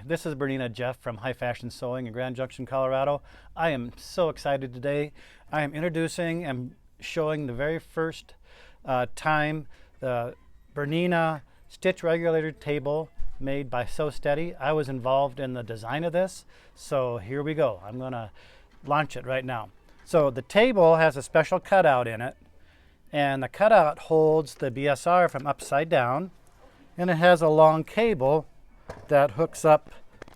This is Bernina Jeff from High Fashion Sewing in Grand Junction, Colorado. I am so excited today. I am introducing and showing the very first time the Bernina Stitch Regulator table made by Sew Steady. I was involved in the design of this, so here we go. I'm going to launch it right now. So the table has a special cutout in it, and the cutout holds the BSR from upside down, and it has a long cable that hooks up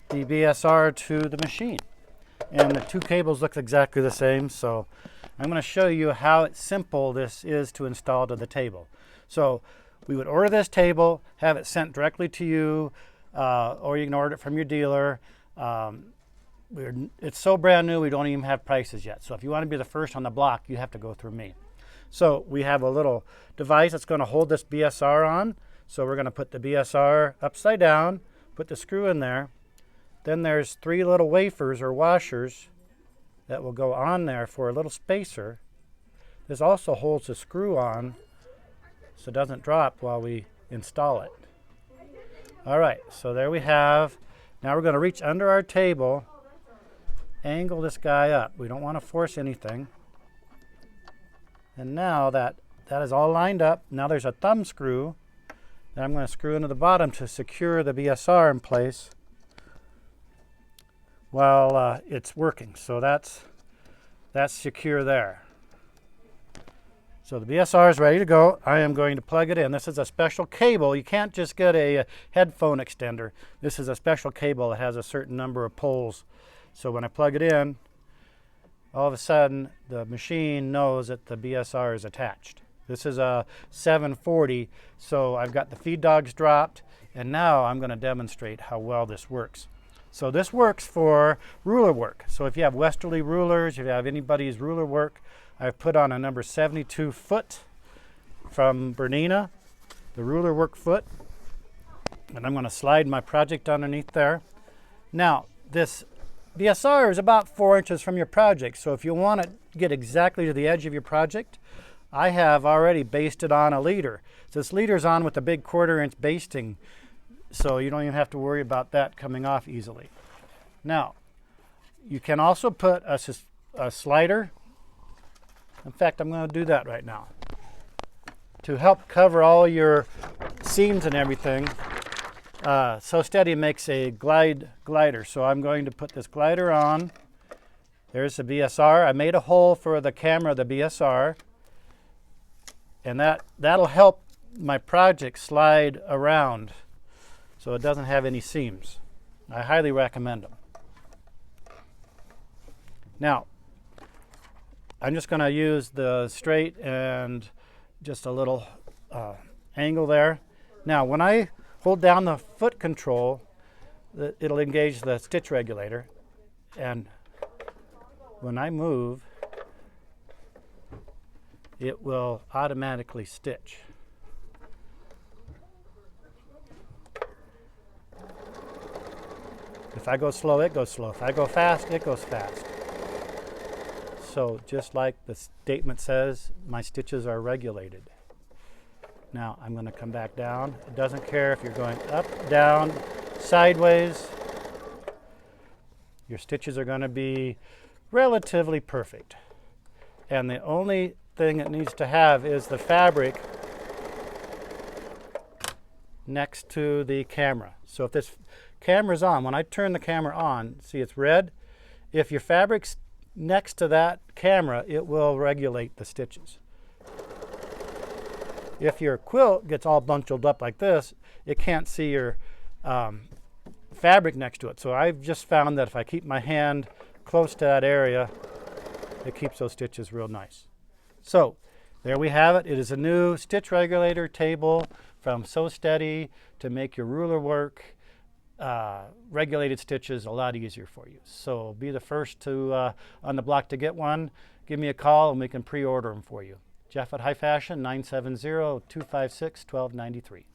the BSR to the machine. And the two cables look exactly the same, so I'm going to show you how simple this is to install to the table. So we would order this table, have it sent directly to you, or you can order it from your dealer. It's so brand new, we don't even have prices yet. So if you want to be the first on the block, you have to go through me. So we have a little device that's going to hold this BSR on. So we're going to put the BSR upside down, put the screw in there. Then there's three little wafers or washers that will go on there for a little spacer. This also holds the screw on so it doesn't drop while we install it. All right, so there we have. Now we're going to reach under our table, angle this guy up. We don't want to force anything. And now that is all lined up, now there's a thumb screw that I'm going to screw into the bottom to secure the BSR in place while it's working. So that's secure there. So the BSR is ready to go. I am going to plug it in. This is a special cable. You can't just get a headphone extender. This is a special cable that has a certain number of poles. So when I plug it in, all of a sudden the machine knows that the BSR is attached. This is a 740, so I've got the feed dogs dropped, and now I'm going to demonstrate how well this works. So this works for ruler work. So if you have westerly rulers, if you have anybody's ruler work, I've put on a number 72 foot from Bernina, the ruler work foot, and I'm going to slide my project underneath there. Now this BSR is about 4 inches from your project, so if you want to get exactly to the edge of your project, I have already basted on a leader. So this leader's on with a big 1/4 inch basting, so you don't even have to worry about that coming off easily. Now, you can also put a slider. In fact, I'm going to do that right now. To help cover all your seams and everything, Sew Steady makes a glider. So I'm going to put this glider on. There's the BSR. I made a hole for the camera of the BSR. And that'll help my project slide around so it doesn't have any seams. I highly recommend them. Now, I'm just going to use the straight and just a little angle there. Now, when I hold down the foot control, it'll engage the stitch regulator. And when I move, it will automatically stitch. If I go slow, it goes slow. If I go fast, it goes fast. So just like the statement says, my stitches are regulated. Now I'm going to come back down. It doesn't care if you're going up, down, sideways. Your stitches are going to be relatively perfect. And the only thing it needs to have is the fabric next to the camera. So if this camera's on, when I turn the camera on, see it's red. If your fabric's next to that camera, it will regulate the stitches. If your quilt gets all bundled up like this, it can't see your fabric next to it. So I've just found that if I keep my hand close to that area, it keeps those stitches real nice. So there we have it. It is a new stitch regulator table from Sew Steady to make your ruler work, regulated stitches a lot easier for you. So be the first to on the block to get one. Give me a call and we can pre-order them for you. Jeff at High Fashion, 970-256-1293.